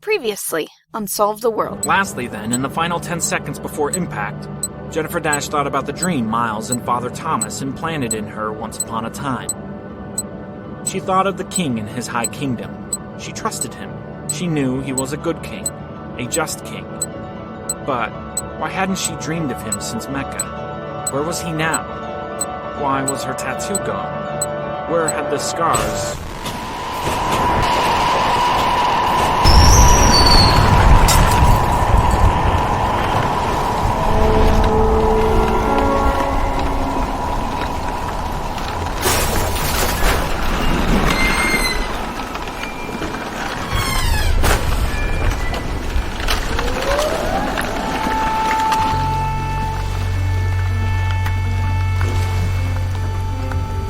Previously on Solve the World. Lastly then, in the final 10 seconds before impact, Jennifer Dash thought about the dream Miles and Father Thomas implanted in her once upon a time. She thought of the king and his high kingdom. She trusted him. She knew he was a good king, a just king. But why hadn't she dreamed of him since Mecca? Where was he now? Why was her tattoo gone? Where had the scars...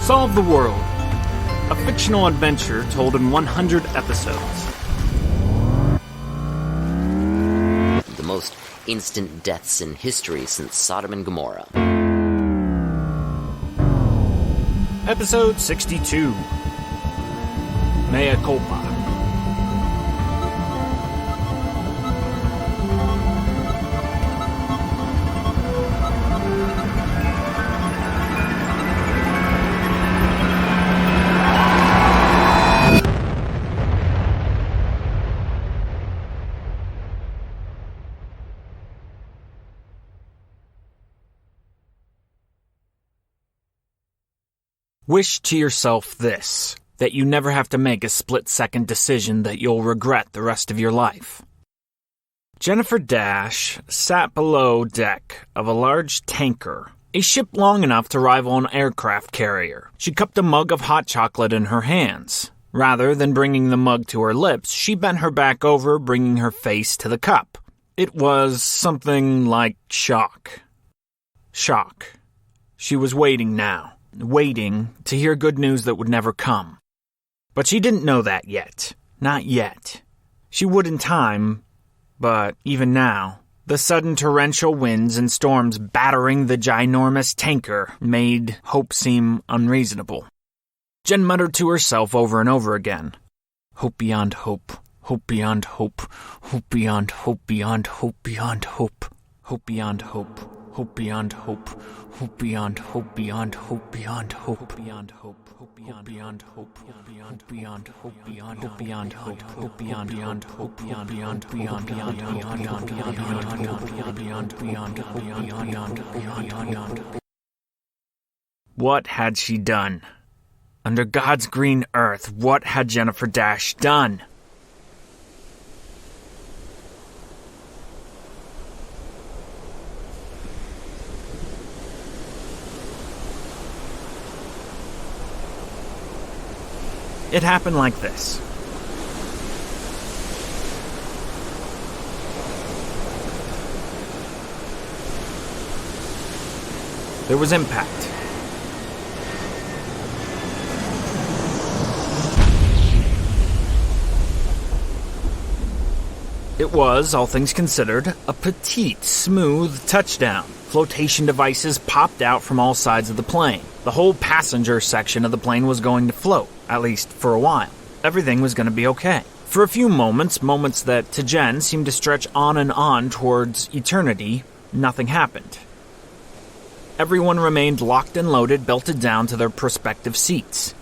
Solve the World, a fictional adventure told in 100 episodes. The most instant deaths in history since Sodom and Gomorrah. Episode 62. Mea Culpa. Wish to yourself this, that you never have to make a split-second decision that you'll regret the rest of your life. Jennifer Dash sat below deck of a large tanker, a ship long enough to rival an aircraft carrier. She cupped a mug of hot chocolate in her hands. Rather than bringing the mug to her lips, she bent her back over, bringing her face to the cup. It was something like shock. Shock. She was waiting now. Waiting to hear good news that would never come. But she didn't know that yet. Not yet. She would in time, but even now, the sudden torrential winds and storms battering the ginormous tanker made hope seem unreasonable. Jen muttered to herself over and over again. Hope beyond hope. Hope beyond hope. Hope beyond hope beyond hope beyond hope. Hope beyond hope. Hope beyond hope. Hope beyond hope beyond hope beyond hope beyond hope. Hope beyond hope. Hope beyond hope beyond hope beyond hope. Hope beyond beyond hope beyond beyond beyond beyond beyond beyond beyond beyond. What had she done? Under God's green earth, what had Jennifer Dash done? It happened like this. There was impact. It was, all things considered, a petite, smooth touchdown. Flotation devices popped out from all sides of the plane. The whole passenger section of the plane was going to float, at least for a while. Everything was going to be okay. For a few moments that to Jen seemed to stretch on and on towards eternity, nothing happened. Everyone remained locked and loaded, belted down to their prospective seats.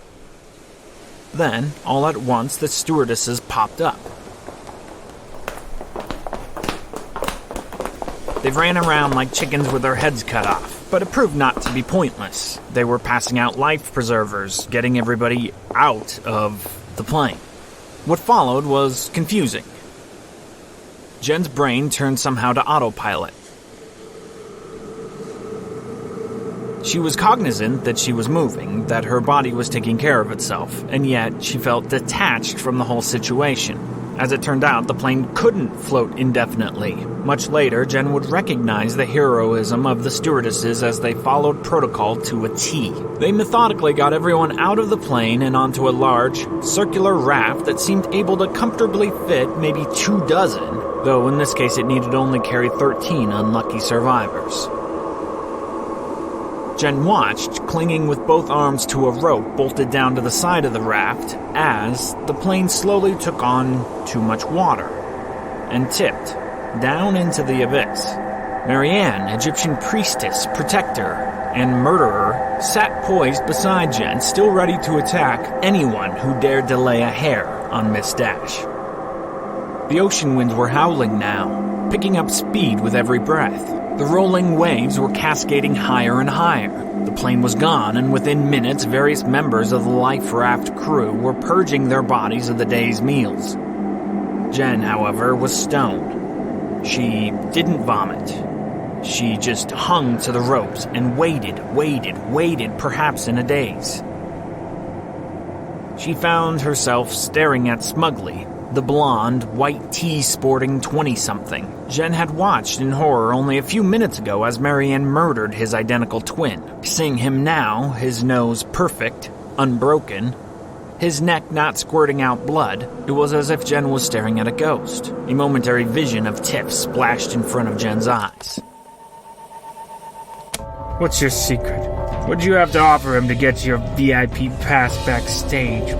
Then, all at once, the stewardesses popped up. They ran around like chickens with their heads cut off, but it proved not to be pointless. They were passing out life preservers, getting everybody out of the plane. What followed was confusing. Jen's brain turned somehow to autopilot. She was cognizant that she was moving, that her body was taking care of itself, and yet she felt detached from the whole situation. As it turned out, the plane couldn't float indefinitely. Much later, Jen would recognize the heroism of the stewardesses as they followed protocol to a T. They methodically got everyone out of the plane and onto a large, circular raft that seemed able to comfortably fit maybe 24, though in this case it needed only carry 13 unlucky survivors. Jen watched, clinging with both arms to a rope bolted down to the side of the raft, as the plane slowly took on too much water. and tipped, down into the abyss. Marianne, Egyptian priestess, protector, and murderer, sat poised beside Jen, still ready to attack anyone who dared to lay a hair on Miss Dash. The ocean winds were howling now, picking up speed with every breath. The rolling waves were cascading higher and higher. The plane was gone, and within minutes, various members of the life raft crew were purging their bodies of the day's meals. Jen, however, was stoned. She didn't vomit. She just hung to the ropes and waited, perhaps in a daze. She found herself staring at Smugly, the blonde, white tee-sporting 20-something Jen had watched in horror only a few minutes ago as Marianne murdered his identical twin. Seeing him now, his nose perfect, unbroken, his neck not squirting out blood, it was as if Jen was staring at a ghost. A momentary vision of Tiff splashed in front of Jen's eyes. What's your secret? What'd you have to offer him to get your VIP pass backstage?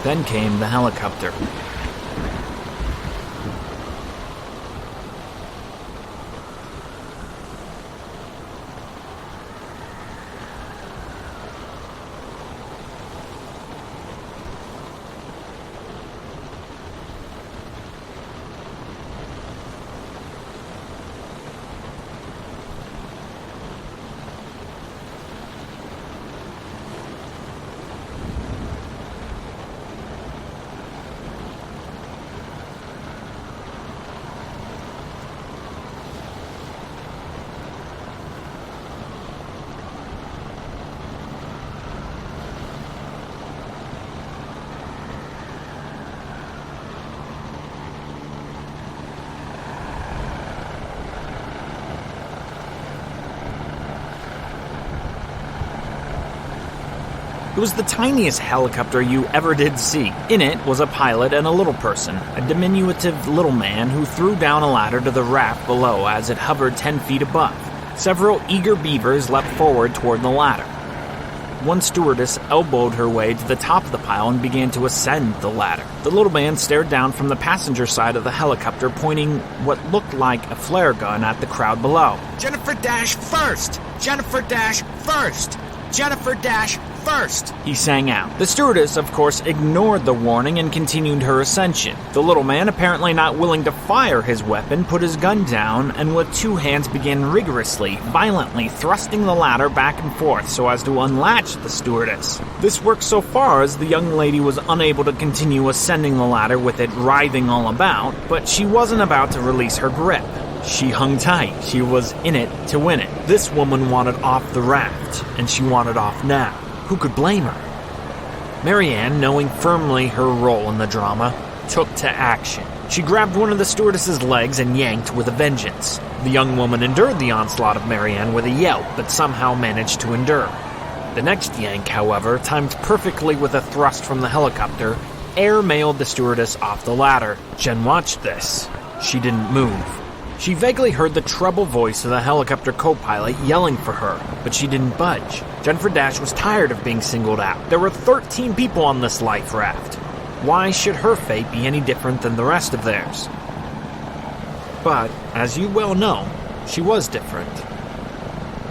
Then came the helicopter. It was the tiniest helicopter you ever did see. In it was a pilot and a little person, a diminutive little man who threw down a ladder to the raft below as it hovered 10 feet above. Several eager beavers leapt forward toward the ladder. One stewardess elbowed her way to the top of the pile and began to ascend the ladder. The little man stared down from the passenger side of the helicopter, pointing what looked like a flare gun at the crowd below. "Jennifer Dash first! Jennifer Dash first! Jennifer Dash first!" he sang out. The stewardess, of course, ignored the warning and continued her ascension. The little man, apparently not willing to fire his weapon, put his gun down and with two hands began rigorously, violently thrusting the ladder back and forth so as to unlatch the stewardess. This worked so far as the young lady was unable to continue ascending the ladder with it writhing all about, but she wasn't about to release her grip. She hung tight. She was in it to win it. This woman wanted off the raft, and she wanted off now. Who could blame her? Marianne, knowing firmly her role in the drama, took to action. She grabbed one of the stewardess's legs and yanked with a vengeance. The young woman endured the onslaught of Marianne with a yelp, but somehow managed to endure. The next yank, however, timed perfectly with a thrust from the helicopter, air-mailed the stewardess off the ladder. Jen watched this. She didn't move. She vaguely heard the treble voice of the helicopter co-pilot yelling for her, but she didn't budge. Jennifer Dash was tired of being singled out. There were 13 people on this life raft. Why should her fate be any different than the rest of theirs? But, as you well know, she was different.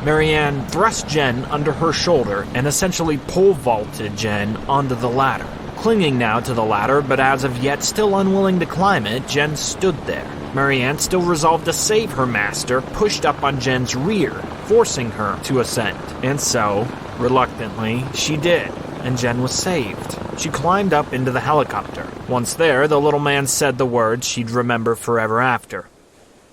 Marianne thrust Jen under her shoulder and essentially pole vaulted Jen onto the ladder. Clinging now to the ladder, but as of yet still unwilling to climb it, Jen stood there. Marianne, still resolved to save her master, pushed up on Jen's rear, forcing her to ascend. And so, reluctantly, she did, and Jen was saved. She climbed up into the helicopter. Once there, the little man said the words she'd remember forever after.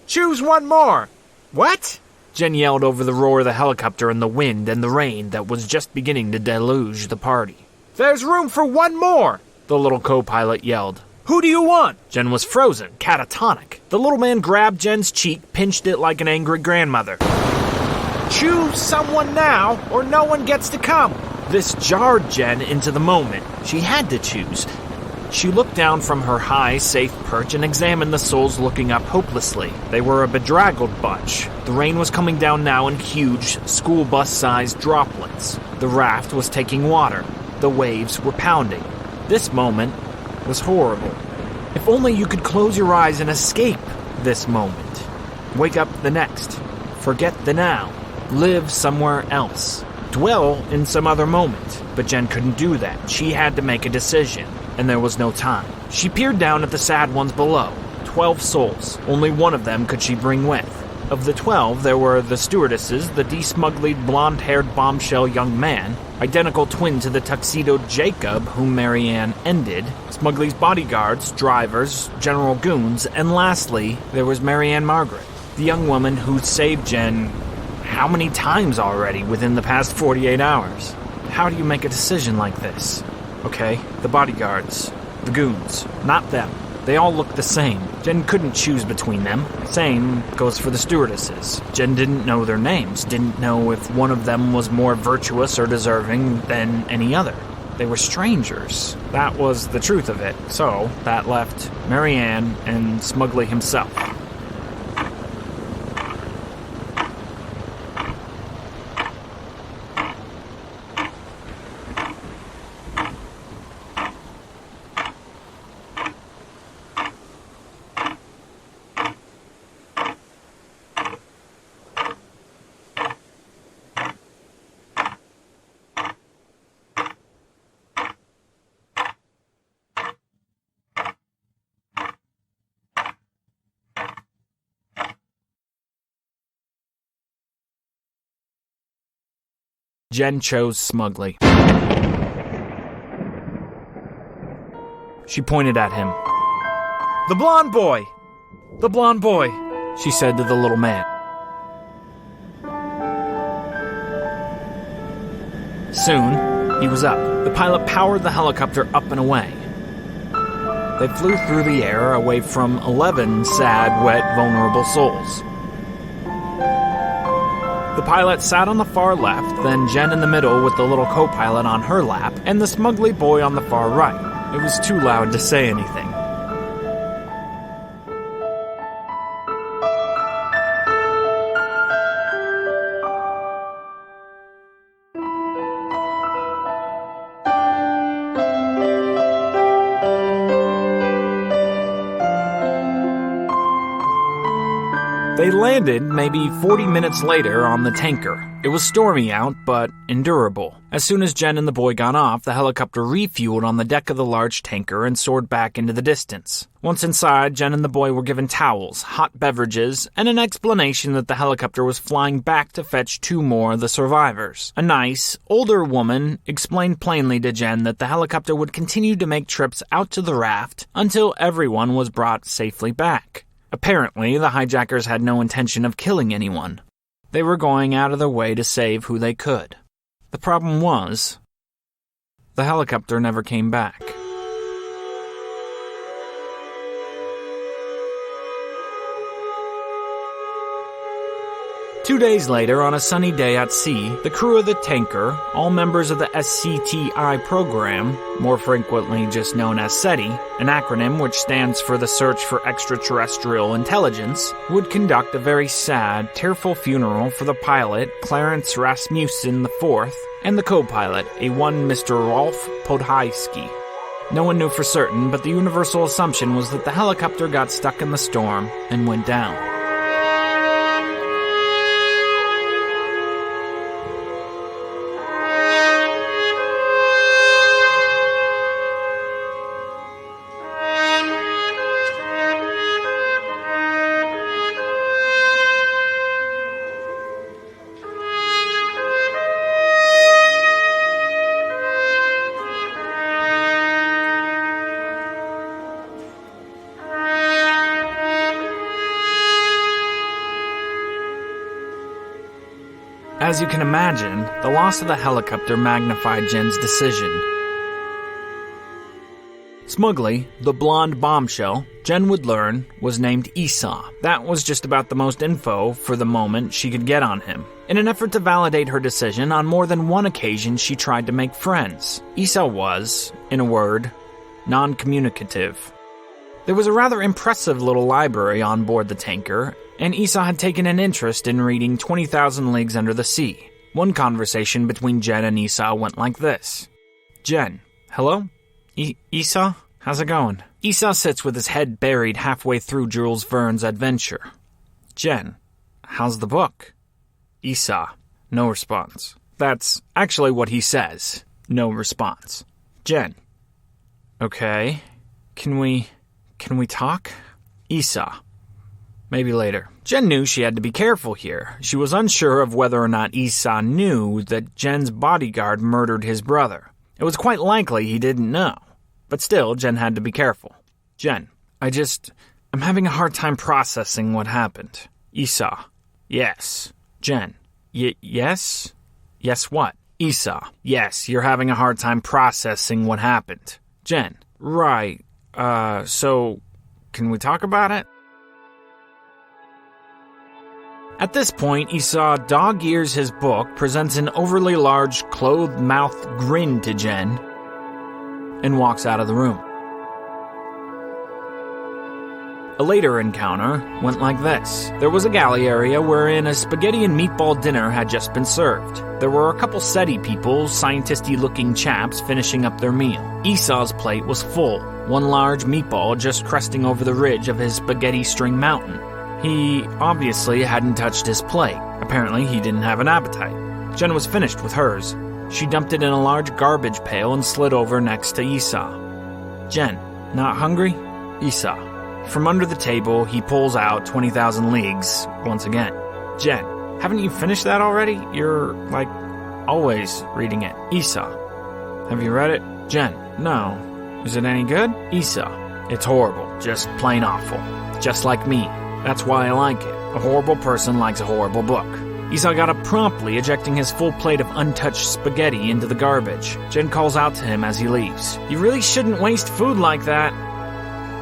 "Choose one more!" "What?" Jen yelled over the roar of the helicopter and the wind and the rain that was just beginning to deluge the party. "There's room for one more!" the little co-pilot yelled. "Who do you want?" Jen was frozen, catatonic. The little man grabbed Jen's cheek, pinched it like an angry grandmother. "Choose someone now, or no one gets to come." This jarred Jen into the moment. She had to choose. She looked down from her high, safe perch and examined the souls looking up hopelessly. They were a bedraggled bunch. The rain was coming down now in huge, school bus-sized droplets. The raft was taking water. The waves were pounding. This moment was horrible. If only you could close your eyes and escape this moment. Wake up the next. Forget the now. Live somewhere else. Dwell in some other moment. But Jen couldn't do that. She had to make a decision, and there was no time. She peered down at the sad ones below. 12 souls. Only one of them could she bring with. Of the 12, there were the stewardesses, the de-smuggled blonde-haired bombshell young man, identical twin to the tuxedoed Jacob whom Marianne ended, Smuggley's bodyguards, drivers, general goons, and lastly, there was Marianne Margaret, the young woman who saved Jen how many times already within the past 48 hours? How do you make a decision like this? Okay, the bodyguards, the goons, not them. They all look the same. Jen couldn't choose between them. Same goes for the stewardesses. Jen didn't know their names, didn't know if one of them was more virtuous or deserving than any other. They were strangers. That was the truth of it. So, that left Marianne and Smuggley himself. Jen chose Smuggley. She pointed at him. "The blonde boy! The blonde boy!" she said to the little man. Soon, he was up. The pilot powered the helicopter up and away. They flew through the air away from 11 sad, wet, vulnerable souls. The pilot sat on the far left, then Jen in the middle with the little co-pilot on her lap, and the Smuggley boy on the far right. It was too loud to say anything. They landed maybe 40 minutes later on the tanker. It was stormy out, but endurable. As soon as Jen and the boy got off, the helicopter refueled on the deck of the large tanker and soared back into the distance. Once inside, Jen and the boy were given towels, hot beverages, and an explanation that the helicopter was flying back to fetch 2 more of the survivors. A nice, older woman explained plainly to Jen that the helicopter would continue to make trips out to the raft until everyone was brought safely back. Apparently, the hijackers had no intention of killing anyone. They were going out of their way to save who they could. The problem was, the helicopter never came back. 2 days later, on a sunny day at sea, the crew of the tanker, all members of the SCTI program, more frequently just known as SETI, an acronym which stands for the Search for Extraterrestrial Intelligence, would conduct a very sad, tearful funeral for the pilot, Clarence Rasmussen IV, and the co-pilot, a one Mr. Rolf Podhajski. No one knew for certain, but the universal assumption was that the helicopter got stuck in the storm and went down. As you can imagine, the loss of the helicopter magnified Jen's decision. Smuggley, the blonde bombshell, Jen would learn, was named Esau. That was just about the most info for the moment she could get on him. In an effort to validate her decision, on more than one occasion she tried to make friends. Esau was, in a word, non-communicative. There was a rather impressive little library on board the tanker, and Esau had taken an interest in reading 20,000 Leagues Under the Sea. One conversation between Jen and Esau went like this. Jen, hello? Esau? How's it going? Esau sits with his head buried halfway through Jules Verne's adventure. Jen, how's the book? Esau, no response. That's actually what he says. No response. Jen, okay, can we talk? Esau, maybe later. Jen knew she had to be careful here. She was unsure of whether or not Esau knew that Jen's bodyguard murdered his brother. It was quite likely he didn't know. But still, Jen had to be careful. Jen, I'm having a hard time processing what happened. Esau, yes. Jen, yes? Yes what? Esau, yes, you're having a hard time processing what happened. Jen, right, so can we talk about it? At this point, Esau dog-ears his book, presents an overly large, closed-mouthed grin to Jen, and walks out of the room. A later encounter went like this. There was a galley area wherein a spaghetti and meatball dinner had just been served. There were a couple SETI people, scientisty-looking chaps, finishing up their meal. Esau's plate was full, one large meatball just cresting over the ridge of his spaghetti string mountain. He obviously hadn't touched his plate. Apparently, he didn't have an appetite. Jen was finished with hers. She dumped it in a large garbage pail and slid over next to Esau. Jen, not hungry? Esau. From under the table, he pulls out 20,000 Leagues once again. Jen, haven't you finished that already? You're, always reading it. Esau. Have you read it? Jen, no. Is it any good? Esau. It's horrible. Just plain awful. Just like me. That's why I like it. A horrible person likes a horrible book. Esau got up promptly, ejecting his full plate of untouched spaghetti into the garbage. Jen calls out to him as he leaves. You really shouldn't waste food like that.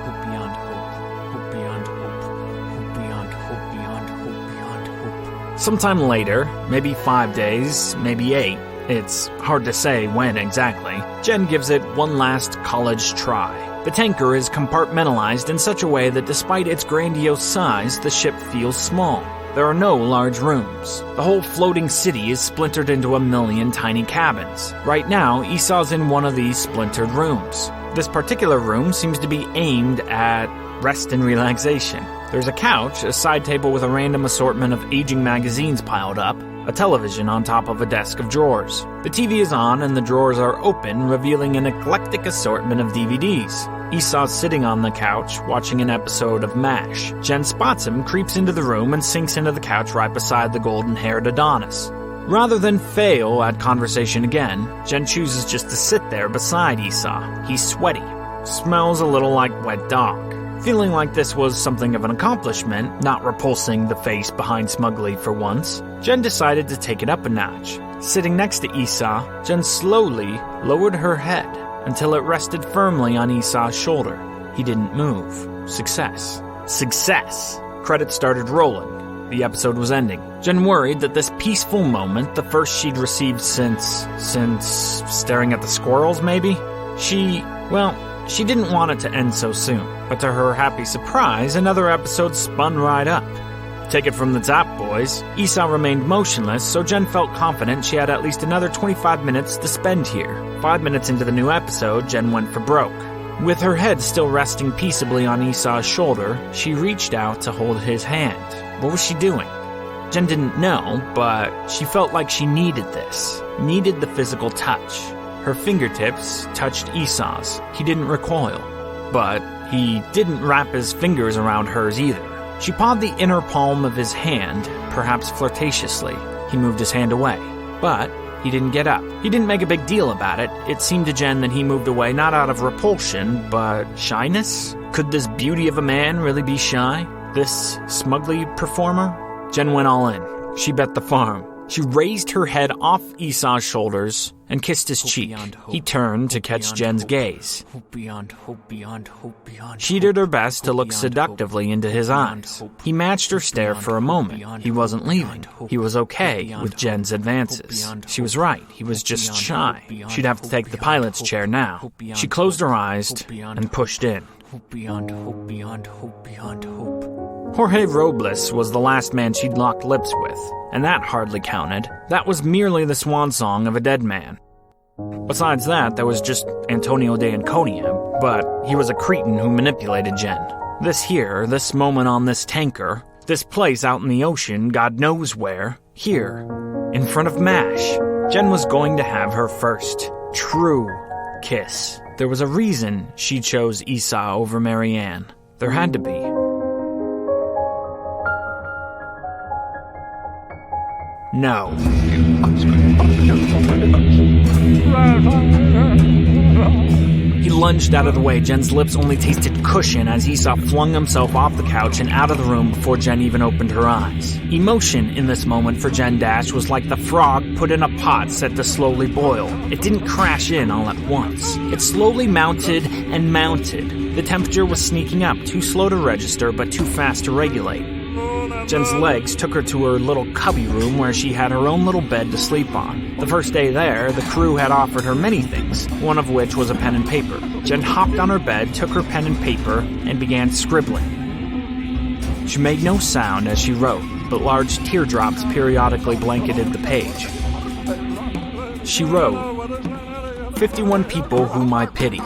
Hope beyond hope. Hope beyond hope. Hope beyond hope, beyond hope, beyond hope. Sometime later, maybe 5 days, maybe 8, it's hard to say when exactly, Jen gives it one last college try. The tanker is compartmentalized in such a way that despite its grandiose size, the ship feels small. There are no large rooms. The whole floating city is splintered into a million tiny cabins. Right now, Esau's in one of these splintered rooms. This particular room seems to be aimed at rest and relaxation. There's a couch, a side table with a random assortment of aging magazines piled up, a television on top of a desk of drawers. The TV is on and the drawers are open, revealing an eclectic assortment of DVDs. Esau's sitting on the couch, watching an episode of MASH. Jen spots him, creeps into the room, and sinks into the couch right beside the golden-haired Adonis. Rather than fail at conversation again, Jen chooses just to sit there beside Esau. He's sweaty. Smells a little like wet dog. Feeling like this was something of an accomplishment, not repulsing the face behind smugly for once, Jen decided to take it up a notch. Sitting next to Esau, Jen slowly lowered her head until it rested firmly on Esau's shoulder. He didn't move. Success. Success! Credits started rolling. The episode was ending. Jen worried that this peaceful moment, the first she'd received since staring at the squirrels, maybe? She didn't want it to end so soon. But to her happy surprise, another episode spun right up. Take it from the top, boys. Esau remained motionless, so Jen felt confident she had at least another 25 minutes to spend here. 5 minutes into the new episode, Jen went for broke. With her head still resting peaceably on Esau's shoulder, she reached out to hold his hand. What was she doing? Jen didn't know, but she felt like she needed this. Needed the physical touch. Her fingertips touched Esau's. He didn't recoil. But he didn't wrap his fingers around hers either. She pawed the inner palm of his hand, perhaps flirtatiously. He moved his hand away. But he didn't get up. He didn't make a big deal about it. It seemed to Jen that he moved away not out of repulsion, but shyness? Could this beauty of a man really be shy? This smugly performer? Jen went all in. She bet the farm. She raised her head off Esau's shoulders and kissed his cheek. He turned to catch Jen's gaze. She did her best to look seductively into his eyes. He matched her stare for a moment. He wasn't leaving. He was okay with Jen's advances. She was right. He was just shy. She'd have to take the pilot's chair now. She closed her eyes and pushed in. Jorge Robles was the last man she'd locked lips with, and that hardly counted. That was merely the swan song of a dead man. Besides that, there was just Antonio de Anconia, but he was a cretin who manipulated Jen. This moment on this tanker, this place out in the ocean, God knows where, here, in front of MASH, Jen was going to have her first true kiss. There was a reason she chose Esau over Marianne. There had to be. No. He lunged out of the way. Jen's lips only tasted cushion as Esau flung himself off the couch and out of the room before Jen even opened her eyes. Emotion in this moment for Jen Dash was like the frog put in a pot set to slowly boil. It didn't crash in all at once. It slowly mounted and mounted. The temperature was sneaking up, too slow to register but too fast to regulate. Jen's legs took her to her little cubby room where she had her own little bed to sleep on. The first day there, the crew had offered her many things, one of which was a pen and paper. Jen hopped on her bed, took her pen and paper, and began scribbling. She made no sound as she wrote, but large teardrops periodically blanketed the page. She wrote, 51 people whom I pity.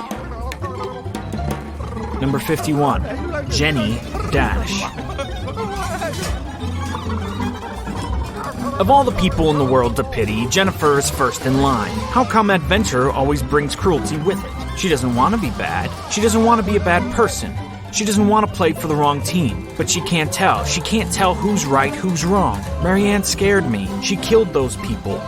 Number 51, Jenny Dash. Of all the people in the world to pity, Jennifer is first in line. How come adventure always brings cruelty with it? She doesn't want to be bad. She doesn't want to be a bad person. She doesn't want to play for the wrong team. But she can't tell. She can't tell who's right, who's wrong. Marianne scared me. She killed those people.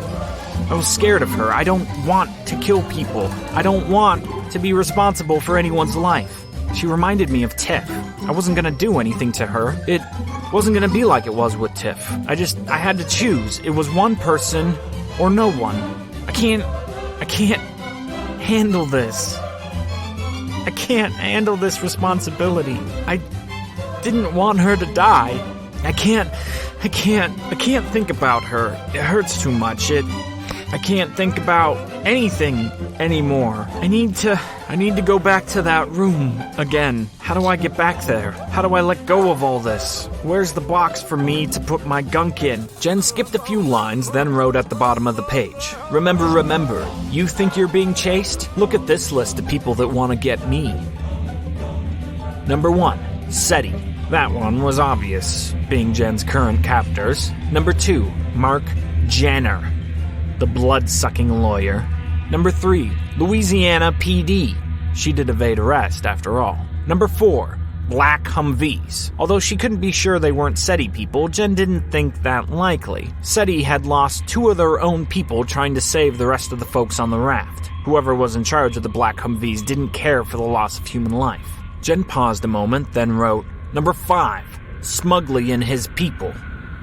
I was scared of her. I don't want to kill people. I don't want to be responsible for anyone's life. She reminded me of Tiff. I wasn't going to do anything to her. It wasn't going to be like it was with Tiff. I had to choose. It was one person or no one. I can't handle this. I can't handle this responsibility. I didn't want her to die. I can't think about her. It hurts too much. I can't think about anything anymore. I need to go back to that room again. How do I get back there? How do I let go of all this? Where's the box for me to put my gunk in? Jen skipped a few lines, then wrote at the bottom of the page. Remember, you think you're being chased? Look at this list of people that want to get me. Number 1, SETI. That one was obvious, being Jen's current captors. Number 2, Mark Janner, the blood-sucking lawyer. Number 3, Louisiana PD. She did evade arrest, after all. Number 4, Black Humvees. Although she couldn't be sure they weren't SETI people, Jen didn't think that likely. SETI had lost 2 of their own people trying to save the rest of the folks on the raft. Whoever was in charge of the Black Humvees didn't care for the loss of human life. Jen paused a moment, then wrote, Number 5, Smugly and his people.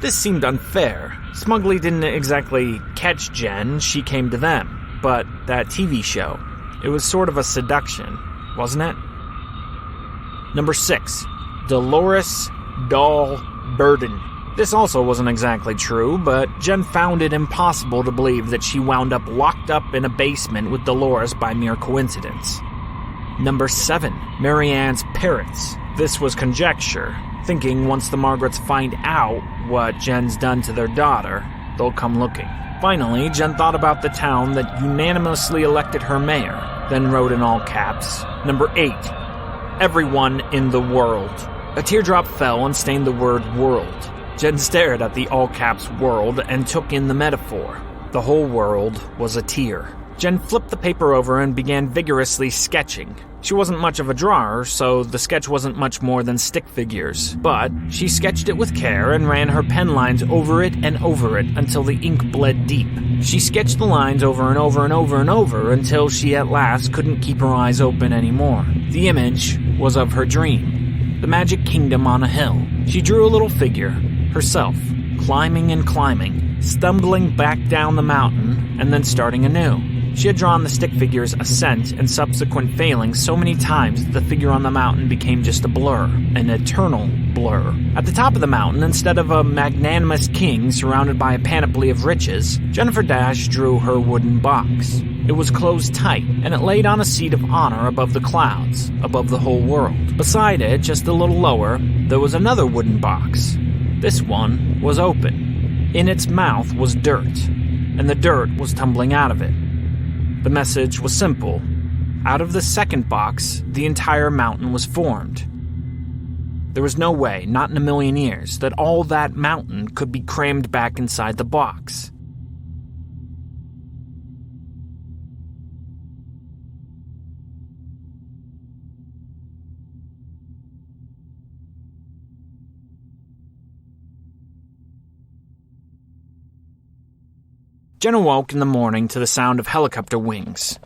This seemed unfair. Smugly didn't exactly catch Jen, she came to them. But that TV show, it was sort of a seduction, wasn't it? Number 6, Dolores Dahl Burden. This also wasn't exactly true, but Jen found it impossible to believe that she wound up locked up in a basement with Dolores by mere coincidence. Number 7, Marianne's parents. This was conjecture, thinking once the Margarets find out what Jen's done to their daughter, they'll come looking. Finally, Jen thought about the town that unanimously elected her mayor, then wrote in all caps, Number 8, everyone in the world. A teardrop fell and stained the word world. Jen stared at the all caps world and took in the metaphor. The whole world was a tear. Jen flipped the paper over and began vigorously sketching. She wasn't much of a drawer, so the sketch wasn't much more than stick figures. But she sketched it with care and ran her pen lines over it and over it until the ink bled deep. She sketched the lines over and over and over and over until she at last couldn't keep her eyes open anymore. The image was of her dream. The magic kingdom on a hill. She drew a little figure, herself, climbing and climbing, stumbling back down the mountain and then starting anew. She had drawn the stick figure's ascent and subsequent failing so many times that the figure on the mountain became just a blur, an eternal blur. At the top of the mountain, instead of a magnanimous king surrounded by a panoply of riches, Jennifer Dash drew her wooden box. It was closed tight, and it laid on a seat of honor above the clouds, above the whole world. Beside it, just a little lower, there was another wooden box. This one was open. In its mouth was dirt, and the dirt was tumbling out of it. The message was simple. Out of the second box, the entire mountain was formed. There was no way, not in a million years, that all that mountain could be crammed back inside the box. Jen awoke in the morning to the sound of helicopter wings.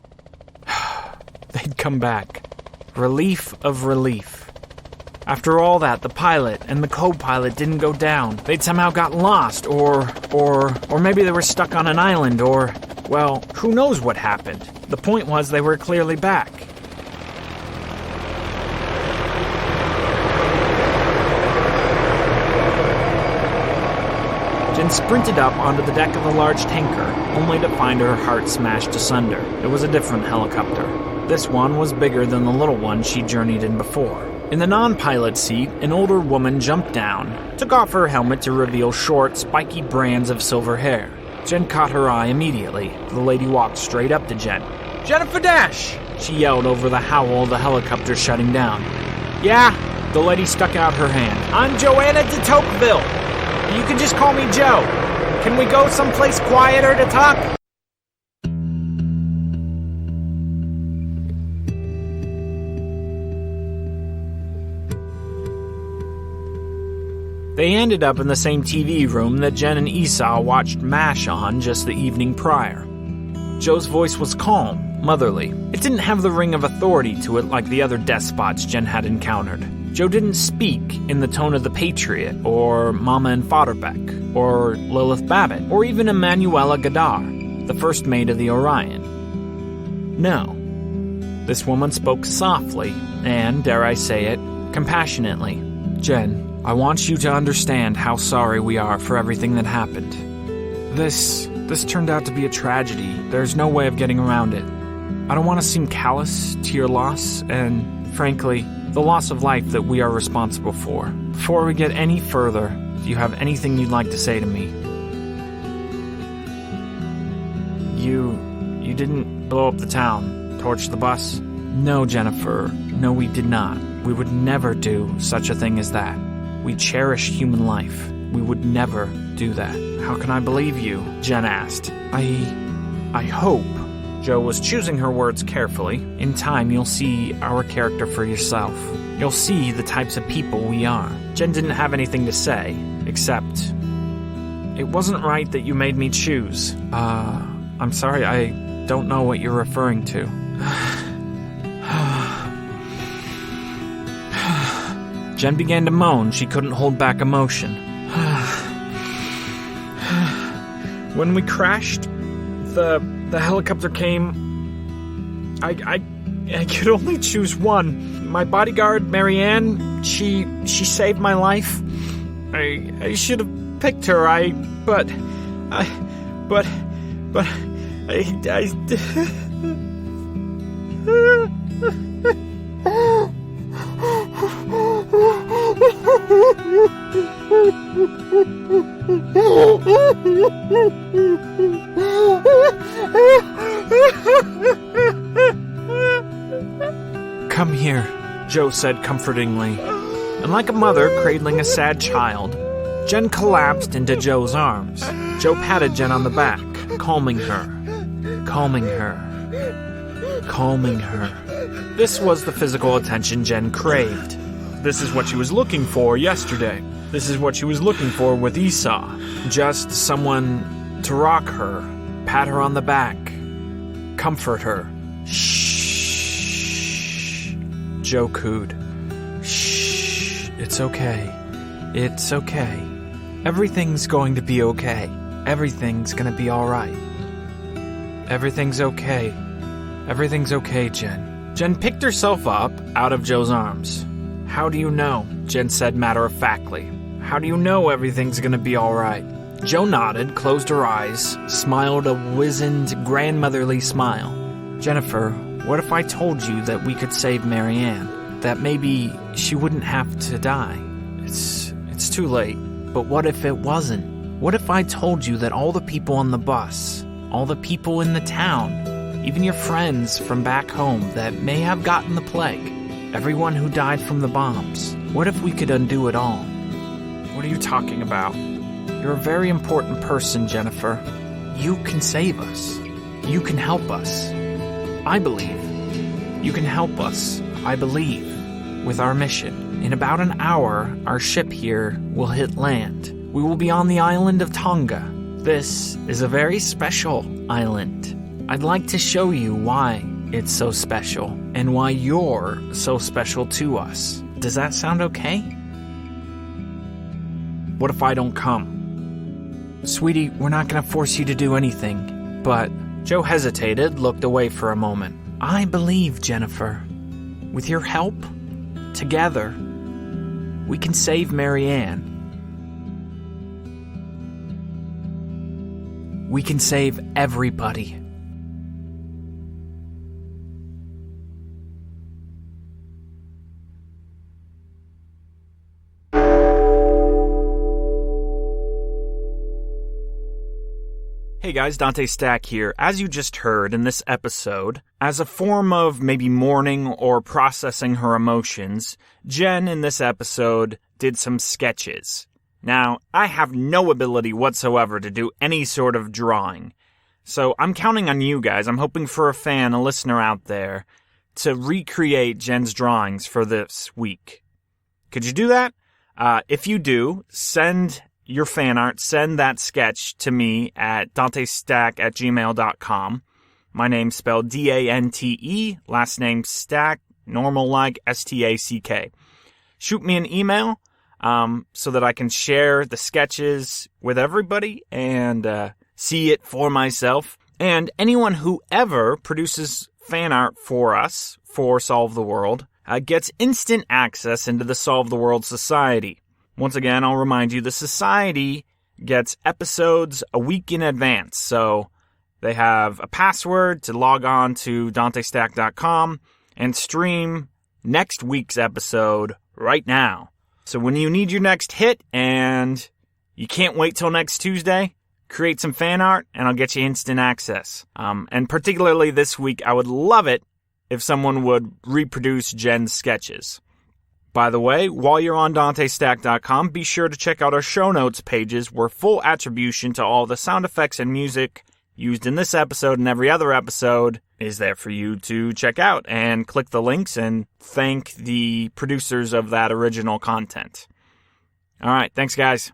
They'd come back. Relief of relief. After all that, the pilot and the co-pilot didn't go down. They'd somehow got lost, or maybe they were stuck on an island, or, well, who knows what happened. The point was they were clearly back. Jen sprinted up onto the deck of the large tanker, only to find her heart smashed asunder. It was a different helicopter. This one was bigger than the little one she journeyed in before. In the non-pilot seat, an older woman jumped down, took off her helmet to reveal short, spiky brands of silver hair. Jen caught her eye immediately. The lady walked straight up to Jen. "Jennifer Dash!" she yelled over the howl of the helicopter shutting down. "Yeah?" The lady stuck out her hand. "I'm Joanna de Tollbell. You can just call me Joe. Can we go someplace quieter to talk?" They ended up in the same TV room that Jen and Esau watched MASH on just the evening prior. Joe's voice was calm, motherly. It didn't have the ring of authority to it like the other despots Jen had encountered. Joe didn't speak in the tone of the Patriot, or Mama and Fodderbeck, or Lilith Babbitt, or even Emanuela Gadar, the first mate of the Orion. No. This woman spoke softly, and, dare I say it, compassionately. "Jen, I want you to understand how sorry we are for everything that happened. This turned out to be a tragedy. There's no way of getting around it. I don't want to seem callous to your loss, and, frankly, the loss of life that we are responsible for. Before we get any further, do you have anything you'd like to say to me?" You didn't blow up the town, torch the bus? "No, Jennifer, no, we did not. We would never do such a thing as that. We cherish human life. We would never do that." "How can I believe you?" Jen asked. I hope. Joe was choosing her words carefully. "In time, you'll see our character for yourself. You'll see the types of people we are." Jen didn't have anything to say, except, "It wasn't right that you made me choose. I'm sorry, I don't know what you're referring to." Jen began to moan. She couldn't hold back emotion. "When we crashed, the helicopter came. I could only choose one. My bodyguard, Marianne, she saved my life. I should have picked her. But "Come here," Joe said comfortingly. And like a mother cradling a sad child, Jen collapsed into Joe's arms. Joe patted Jen on the back, calming her. This was the physical attention Jen craved. This is what she was looking for yesterday. This is what she was looking for with Esau. Just someone to rock her, pat her on the back, comfort her. "Shh," Joe cooed. "Shh, it's okay. It's okay. Everything's going to be okay. everything's gonna be alright. Everything's okay. Everything's okay, Jen. Jen picked herself up out of Joe's arms. How do you know? Jen said matter-of-factly. How do you know everything's gonna be alright? Joe nodded, closed her eyes, smiled a wizened, grandmotherly smile. Jennifer, what if I told you that we could save Marianne? That maybe she wouldn't have to die? It's too late. But what if it wasn't? What if I told you that all the people on the bus, all the people in the town, even your friends from back home that may have gotten the plague, everyone who died from the bombs, what if we could undo it all? What are you talking about? You're a very important person, Jennifer. You can save us. You can help us. I believe. You can help us, I believe, with our mission. In about an hour, our ship here will hit land. We will be on the island of Tonga. This is a very special island. I'd like to show you why it's so special and why you're so special to us. Does that sound okay? What if I don't come? Sweetie, we're not going to force you to do anything, but Joe hesitated, looked away for a moment. I believe, Jennifer, with your help, together, we can save Marianne. We can save everybody. Hey guys, Dante Stack here. As you just heard in this episode, as a form of maybe mourning or processing her emotions, Jen in this episode did some sketches. Now, I have no ability whatsoever to do any sort of drawing, so I'm counting on you guys. I'm hoping for a fan, a listener out there, to recreate Jen's drawings for this week. Could you do that? If you do, send your fan art, send that sketch to me at dantestack@gmail.com. My name's spelled D-A-N-T-E, last name Stack, normal like S-T-A-C-K. Shoot me an email so that I can share the sketches with everybody and see it for myself. And anyone who ever produces fan art for us, for Solve the World, gets instant access into the Solve the World Society. Once again, I'll remind you, the Society gets episodes a week in advance, so they have a password to log on to dantestack.com and stream next week's episode right now. So when you need your next hit and you can't wait till next Tuesday, create some fan art and I'll get you instant access. And particularly this week, I would love it if someone would reproduce Jen's sketches. By the way, while you're on dantestack.com, be sure to check out our show notes pages where full attribution to all the sound effects and music used in this episode and every other episode is there for you to check out, and click the links and thank the producers of that original content. All right, thanks guys.